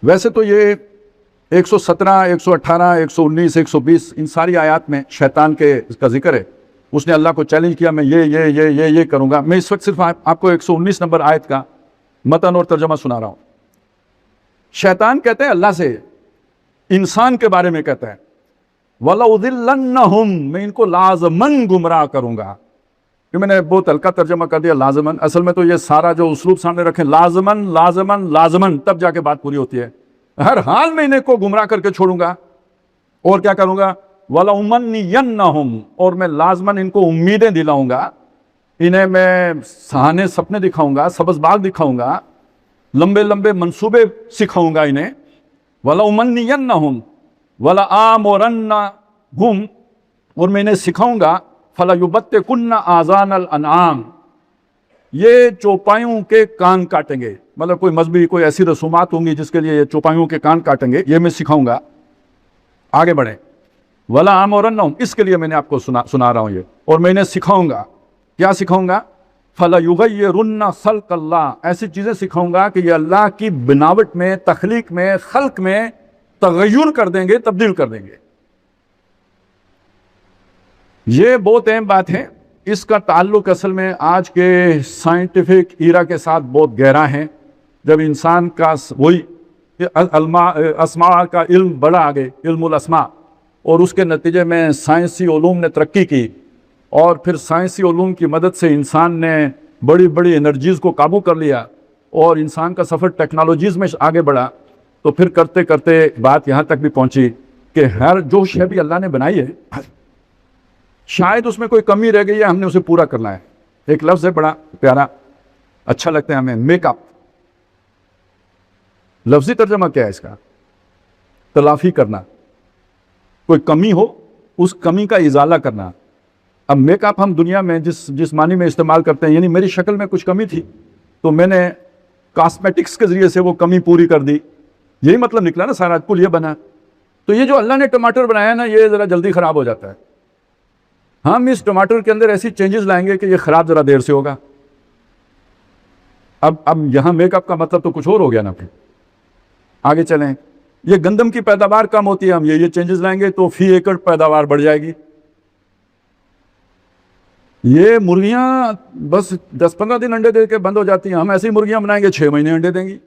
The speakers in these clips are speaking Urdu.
ویسے تو یہ 117 118 119 120 ان ساری آیات میں شیطان کے اس کا ذکر ہے. اس نے اللہ کو چیلنج کیا میں یہ کروں گا. میں اس وقت صرف آپ کو 119 نمبر آیت کا متن اور ترجمہ سنا رہا ہوں. شیطان کہتے ہیں اللہ سے انسان کے بارے میں کہتا ہے وَلَأُضِلَّنَّهُمْ، میں ان کو لازماً گمراہ کروں گا. کہ میں نے بہت ہلکا ترجمہ کر دیا لازماً، اصل میں تو یہ سارا جو اسلوب سامنے رکھیں لازماً لازماً لازماً تب جا کے بات پوری ہوتی ہے. ہر حال میں انہیں کو گمراہ کر کے چھوڑوں گا. اور کیا کروں گا؟ وَلَأُمَنِّيَنَّهُمْ، اور میں لازماً ان کو امیدیں دلاؤں گا. انہیں میں سہانے سپنے دکھاؤں گا، سبز باغ دکھاؤں گا، لمبے لمبے منصوبے سکھاؤں گا انہیں. وَلَأُمَنِّيَنَّهُمْ وَلَآمُرَنَّهُمْ، اور میں انہیں سکھاؤں گا فَلَيُبَتِّكُنَّ آذَانَ الْأَنْعَامِ، یہ چوپایوں کے کان کاٹیں گے. مطلب کوئی مذہبی کوئی ایسی رسومات ہوں گی جس کے لیے یہ چوپایوں کے کان کاٹیں گے، یہ میں سکھاؤں گا. آگے بڑھیں. وَلَآمُرَنَّهُمْ، اس کے لیے میں نے آپ کو سنا رہا ہوں یہ، اور میں انہیں سکھاؤں گا. کیا سکھاؤں گا؟ فَلَيُغَيِّرُنَّ خَلْقَ اللَّهِ، ایسی چیزیں سکھاؤں گا کہ یہ اللہ کی بناوٹ میں، تخلیق میں، خلق میں تغیر کر دیں گے، تبدیل کر دیں گے. یہ بہت اہم بات ہے. اس کا تعلق اصل میں آج کے سائنٹیفک ایرا کے ساتھ بہت گہرا ہے. جب انسان کا وہی اسماء کا علم بڑا آگے، علم الاسماء، اور اس کے نتیجے میں سائنسی علوم نے ترقی کی، اور پھر سائنسی علوم کی مدد سے انسان نے بڑی بڑی انرجیز کو قابو کر لیا، اور انسان کا سفر ٹیکنالوجیز میں آگے بڑھا. تو پھر کرتے کرتے بات یہاں تک بھی پہنچی کہ ہر جو شے بھی اللہ نے بنائی ہے شاید اس میں کوئی کمی رہ گئی ہے، ہم نے اسے پورا کرنا ہے. ایک لفظ ہے بڑا پیارا، اچھا لگتا ہے ہمیں، میک اپ. لفظی ترجمہ کیا ہے اس کا؟ تلافی کرنا. کوئی کمی ہو اس کمی کا ازالہ کرنا. اب میک اپ ہم دنیا میں جس معنی میں استعمال کرتے ہیں، یعنی میری شکل میں کچھ کمی تھی تو میں نے کاسمیٹکس کے ذریعے سے وہ کمی پوری کر دی. یہی مطلب نکلا نا سارا، کل یہ بنا. تو یہ جو اللہ نے ٹماٹر بنایا نا، یہ ذرا جلدی خراب ہو جاتا ہے. ہم اس ٹماٹر کے اندر ایسی چینجز لائیں گے کہ یہ خراب ذرا دیر سے ہوگا. اب یہاں میک اپ کا مطلب تو کچھ اور ہو گیا نا. پھر آگے چلیں. یہ گندم کی پیداوار کم ہوتی ہے، ہم یہ چینجز لائیں گے تو فی ایکڑ پیداوار بڑھ جائے گی. یہ مرغیاں بس 10-15 دن انڈے دے کے بند ہو جاتی ہیں، ہم ایسی مرغیاں بنائیں گے 6 مہینے انڈے دیں گی.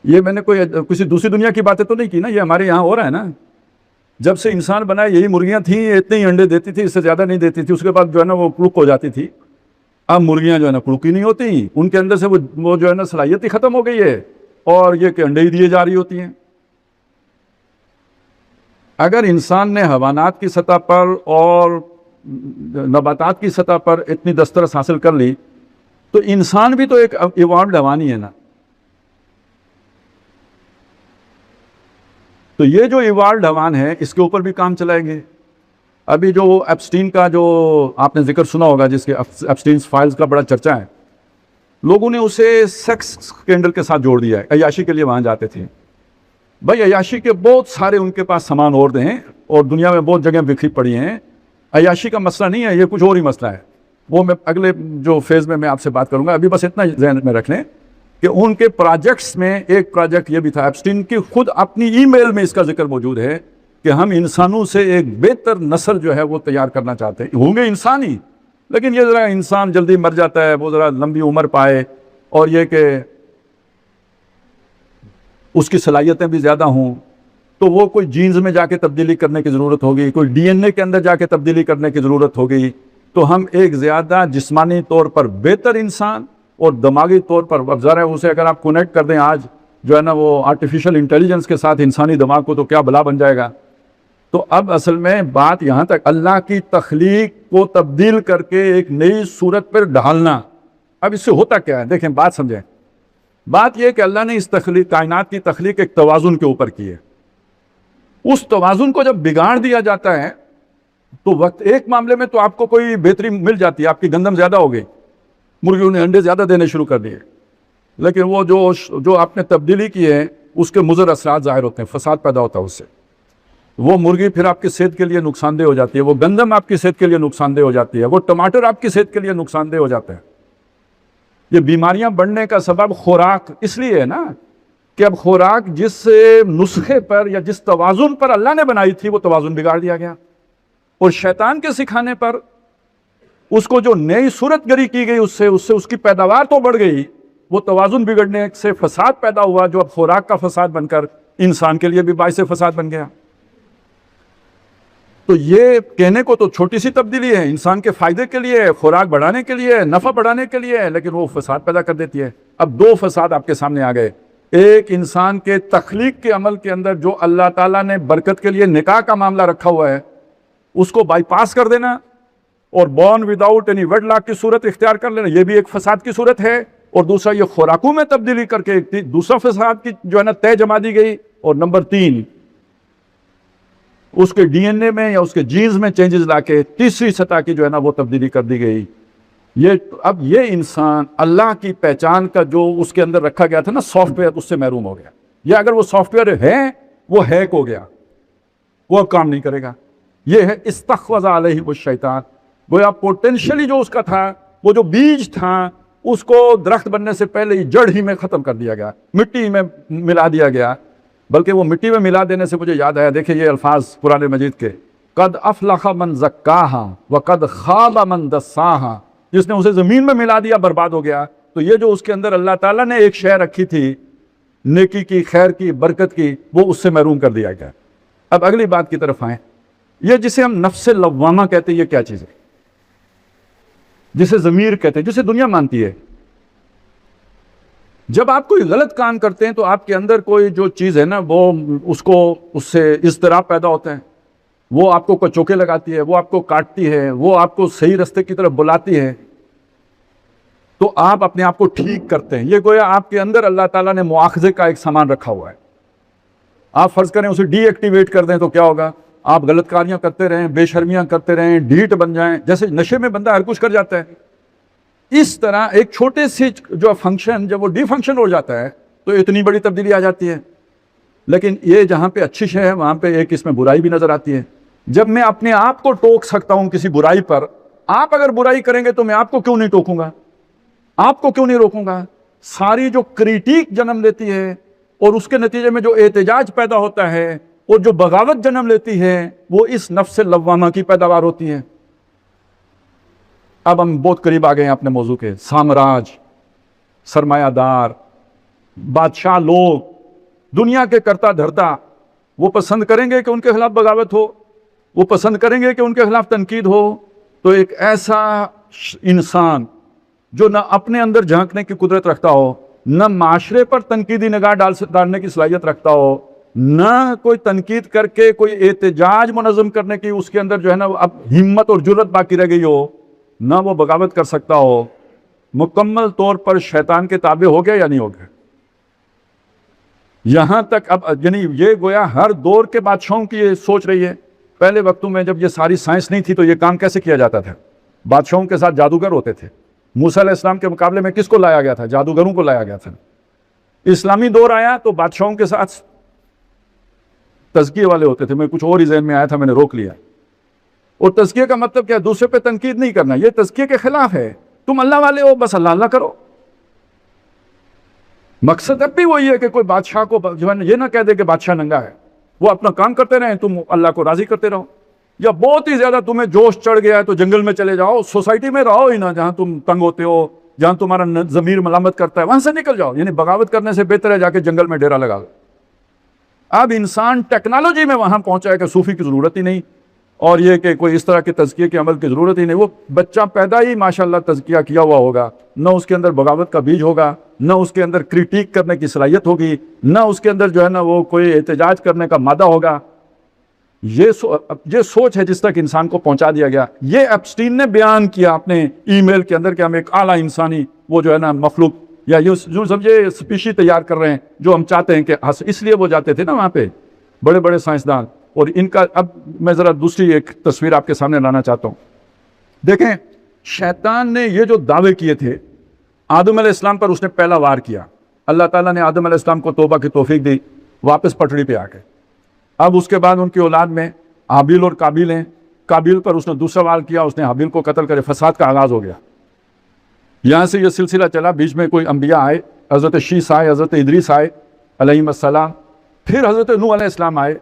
یہ میں نے کوئی کسی دوسری دنیا کی باتیں تو نہیں کی نا، یہ ہمارے یہاں ہو رہا ہے نا. جب سے انسان بنا یہی مرغیاں تھیں، اتنے ہی انڈے دیتی تھی، اس سے زیادہ نہیں دیتی تھی. اس کے بعد جو ہے نا وہ کلک ہو جاتی تھی. اب مرغیاں جو ہے نا کلک ہی نہیں ہوتی، ان کے اندر سے وہ جو ہے نا صلاحیت ہی ختم ہو گئی ہے، اور یہ کہ انڈے ہی دیے جا رہی ہوتی ہیں. اگر انسان نے حیوانات کی سطح پر اور نباتات کی سطح پر اتنی دسترس حاصل کر لی تو انسان بھی تو ایک ایوالوڈ حیوان ہی ہے نا. تو یہ جو ایوالوڈ حیوان ہے اس کے اوپر بھی کام چلائیں گے. ابھی جو ایپسٹین کا جو آپ نے ذکر سنا ہوگا، جس کے ایپسٹین فائلز کا بڑا چرچہ ہے، لوگوں نے اسے سیکس سکینڈل کے ساتھ جوڑ دیا ہے. عیاشی کے لیے وہاں جاتے تھے. بھائی عیاشی کے بہت سارے ان کے پاس سامان اور ہیں، اور دنیا میں بہت جگہ بکھری پڑی ہیں. عیاشی کا مسئلہ نہیں ہے، یہ کچھ اور ہی مسئلہ ہے. وہ میں اگلے جو فیز میں آپ سے بات کروں گا. ابھی بس اتنا ذہن میں رکھ لیں کہ ان کے پروجیکٹس میں ایک پروجیکٹ یہ بھی تھا، ایپسٹین کی خود اپنی ای میل میں اس کا ذکر موجود ہے کہ ہم انسانوں سے ایک بہتر نسل جو ہے وہ تیار کرنا چاہتے ہیں. ہوں گے انسان ہی، لیکن یہ ذرا انسان جلدی مر جاتا ہے، وہ ذرا لمبی عمر پائے، اور یہ کہ اس کی صلاحیتیں بھی زیادہ ہوں، تو وہ کوئی جینز میں جا کے تبدیلی کرنے کی ضرورت ہوگی، کوئی ڈی این اے کے اندر جا کے تبدیلی کرنے کی ضرورت ہوگی. تو ہم ایک زیادہ جسمانی طور پر بہتر انسان اور دماغی طور پر، اب ذرا اسے اگر آپ کنیکٹ کر دیں آج جو ہے نا وہ آرٹیفیشل انٹیلیجنس کے ساتھ انسانی دماغ کو، تو کیا بلا بن جائے گا. تو اب اصل میں بات یہاں تک، اللہ کی تخلیق کو تبدیل کر کے ایک نئی صورت پر ڈھالنا. اب اس سے ہوتا کیا ہے، دیکھیں بات سمجھیں. بات یہ کہ اللہ نے اس کائنات کی تخلیق ایک توازن کے اوپر کی ہے. اس توازن کو جب بگاڑ دیا جاتا ہے تو وقت ایک معاملے میں تو آپ کو کوئی بہتری مل جاتی ہے، آپ کی گندم زیادہ ہو گئی، مرغیوں نے انڈے زیادہ دینے شروع کر دیے، لیکن وہ جو آپ نے تبدیلی کی ہے اس کے مضر اثرات ظاہر ہوتے ہیں، فساد پیدا ہوتا ہے اس سے. وہ مرغی پھر آپ کی صحت کے لیے نقصان دہ ہو جاتی ہے، وہ گندم آپ کی صحت کے لیے نقصان دہ ہو جاتی ہے، وہ ٹماٹر آپ کی صحت کے لیے نقصان دہ ہو جاتا ہے. یہ بیماریاں بڑھنے کا سبب خوراک اس لیے ہے نا کہ اب خوراک جس نسخے پر یا جس توازن پر اللہ نے بنائی تھی وہ توازن بگاڑ دیا گیا، اور شیطان کے سکھانے پر اس کو جو نئی صورت گری کی گئی اس سے اس کی پیداوار تو بڑھ گئی، وہ توازن بگڑنے سے فساد پیدا ہوا جو اب خوراک کا فساد بن کر انسان کے لیے بھی باعث فساد بن گیا۔ تو یہ کہنے کو تو چھوٹی سی تبدیلی ہے، انسان کے فائدے کے لیے، خوراک بڑھانے کے لیے، نفع بڑھانے کے لیے، لیکن وہ فساد پیدا کر دیتی ہے۔ اب دو فساد آپ کے سامنے آ گئے، ایک انسان کے تخلیق کے عمل کے اندر جو اللہ تعالیٰ نے برکت کے لیے نکاح کا معاملہ رکھا ہوا ہے اس کو بائی پاس کر دینا اور born without any wedlock کی صورت اختیار کر لینا، یہ بھی ایک فساد کی صورت ہے۔ اور دوسرا یہ خوراکوں میں تبدیلی کر کے دوسرا فساد کی جو ہے نا طے جما دی گئی۔ اور نمبر 3 اس کے ڈی این اے میں یا اس کے جینز میں چینجز لا کے تیسری سطح کی جو ہے نا وہ تبدیلی کر دی گئی۔ اب یہ انسان اللہ کی پہچان کا جو اس کے اندر رکھا گیا تھا نا سافٹ ویئر، اس سے محروم ہو گیا۔ یا اگر وہ سافٹ ویئر ہے وہ ہیک ہو گیا، وہ اب کام نہیں کرے گا۔ یہ ہے استحوذ علیہ الشیطان، گویا پوٹینشلی جو اس کا تھا، وہ جو بیج تھا اس کو درخت بننے سے پہلے ہی جڑ ہی میں ختم کر دیا گیا، مٹی میں ملا دیا گیا۔ بلکہ وہ مٹی میں ملا دینے سے مجھے یاد آیا، دیکھیں یہ الفاظ قرآن مجید کے، قد افلح من زکاہا وقد خاب من دساہا، جس نے اسے زمین میں ملا دیا برباد ہو گیا۔ تو یہ جو اس کے اندر اللہ تعالیٰ نے ایک شے رکھی تھی نیکی کی، خیر کی، برکت کی، وہ اس سے محروم کر دیا گیا۔ اب اگلی بات کی طرف آئیں، یہ جسے ہم نفس لوامہ کہتے ہیں، یہ کیا چیز ہے؟ جسے ضمیر کہتے ہیں، جسے دنیا مانتی ہے۔ جب آپ کوئی غلط کام کرتے ہیں تو آپ کے اندر کوئی جو چیز ہے نا وہ اس سے اضطراب پیدا ہوتا ہے، وہ آپ کو کچوکے لگاتی ہے، وہ آپ کو کاٹتی ہے، وہ آپ کو صحیح راستے کی طرف بلاتی ہے، تو آپ اپنے آپ کو ٹھیک کرتے ہیں۔ یہ گویا آپ کے اندر اللہ تعالیٰ نے مواخذے کا ایک سامان رکھا ہوا ہے۔ آپ فرض کریں اسے ڈی ایکٹیویٹ کر دیں تو کیا ہوگا؟ آپ غلط کاریاں کرتے رہیں، بے شرمیاں کرتے رہیں، ڈھیٹ بن جائیں، جیسے نشے میں بندہ ہر کچھ کر جاتا ہے۔ اس طرح ایک چھوٹے سے جو فنکشن جب وہ ڈی فنکشن ہو جاتا ہے تو اتنی بڑی تبدیلی آ جاتی ہے۔ لیکن یہ جہاں پہ اچھی شے ہے وہاں پہ ایک اس میں برائی بھی نظر آتی ہے۔ جب میں اپنے آپ کو ٹوک سکتا ہوں کسی برائی پر، آپ اگر برائی کریں گے تو میں آپ کو کیوں نہیں ٹوکوں گا، آپ کو کیوں نہیں روکوں گا؟ ساری جو کریٹیک جنم لیتی ہے اور اس کے نتیجے میں جو احتجاج پیدا ہوتا ہے اور جو بغاوت جنم لیتی ہے وہ اس نفس لوامہ کی پیداوار ہوتی ہے۔ اب ہم بہت قریب آ گئے ہیں اپنے موضوع کے۔ سامراج، سرمایہ دار، بادشاہ لوگ، دنیا کے کرتا دھرتا، وہ پسند کریں گے کہ ان کے خلاف بغاوت ہو، وہ پسند کریں گے کہ ان کے خلاف تنقید ہو۔ تو ایک ایسا انسان جو نہ اپنے اندر جھانکنے کی قدرت رکھتا ہو، نہ معاشرے پر تنقیدی نگاہ ڈالنے کی صلاحیت رکھتا ہو، نہ کوئی تنقید کر کے کوئی احتجاج منظم کرنے کی اس کے اندر جو ہے نا اب ہمت اور جرت باقی رہ گئی ہو، نہ وہ بغاوت کر سکتا ہو، مکمل طور پر شیطان کے تابع ہو گیا یا نہیں ہو گیا؟ یہاں تک اب یعنی یہ گویا ہر دور کے بادشاہوں کی یہ سوچ رہی ہے۔ پہلے وقتوں میں جب یہ ساری سائنس نہیں تھی تو یہ کام کیسے کیا جاتا تھا؟ بادشاہوں کے ساتھ جادوگر ہوتے تھے۔ موسیٰ علیہ السلام کے مقابلے میں کس کو لایا گیا تھا؟ جادوگروں کو لایا گیا تھا۔ اسلامی دور آیا تو بادشاہوں کے ساتھ تزکیے والے ہوتے تھے۔ میں کچھ اور ہی ذہن میں آیا تھا، میں نے روک لیا۔ اور تزکیے کا مطلب کیا؟ دوسرے پہ تنقید نہیں کرنا، یہ تزکیے کے خلاف ہے۔ تم اللہ والے ہو، بس اللہ اللہ کرو۔ مقصد اب بھی وہی ہے کہ کوئی بادشاہ کو یہ نہ کہہ دے کہ بادشاہ ننگا ہے، وہ اپنا کام کرتے رہیں، تم اللہ کو راضی کرتے رہو۔ یا بہت ہی زیادہ تمہیں جوش چڑھ گیا ہے تو جنگل میں چلے جاؤ، سوسائٹی میں رہو ہی نہ، جہاں تم تنگ ہوتے ہو، جہاں تمہارا ضمیر ملامت کرتا ہے، وہاں سے نکل جاؤ۔ یعنی بغاوت کرنے سے بہتر ہے جا کے جنگل میں ڈیرا لگا لو۔ اب انسان ٹیکنالوجی میں وہاں پہنچا ہے کہ صوفی کی ضرورت ہی نہیں، اور یہ کہ کوئی اس طرح کے تزکیے کے عمل کی ضرورت ہی نہیں۔ وہ بچہ پیدا ہی ماشاءاللہ تزکیہ کیا ہوا ہوگا، نہ اس کے اندر بغاوت کا بیج ہوگا، نہ اس کے اندر کریٹیک کرنے کی صلاحیت ہوگی، نہ اس کے اندر جو ہے نا وہ کوئی احتجاج کرنے کا مادہ ہوگا۔ یہ سوچ ہے جس تک انسان کو پہنچا دیا گیا۔ یہ ایپسٹین نے بیان کیا اپنے ای میل کے اندر کہ ہم ایک اعلیٰ انسانی وہ جو ہے نا مخلوق یا جو سمجھے اسپیشی تیار کر رہے ہیں جو ہم چاہتے ہیں کہ اس لیے وہ جاتے تھے نا وہاں پہ بڑے بڑے سائنسدان۔ اور ان کا اب میں ذرا دوسری ایک تصویر آپ کے سامنے لانا چاہتا ہوں۔ دیکھیں شیطان نے یہ جو دعوے کیے تھے آدم علیہ السلام پر، اس نے پہلا وار کیا۔ اللہ تعالیٰ نے آدم علیہ السلام کو توبہ کی توفیق دی، واپس پٹڑی پہ آ گئے۔ اب اس کے بعد ان کی اولاد میں حابیل اور قابیل ہیں۔ قابیل پر اس نے دوسرا وار کیا، اس نے حابیل کو قتل کرے، فساد کا آغاز ہو گیا۔ یہاں سے یہ سلسلہ چلا، بیچ میں کوئی انبیاء آئے، حضرت شیس آئے، حضرت ادریس آئے علیہم السلام، پھر حضرت نوح علیہ السلام آئے،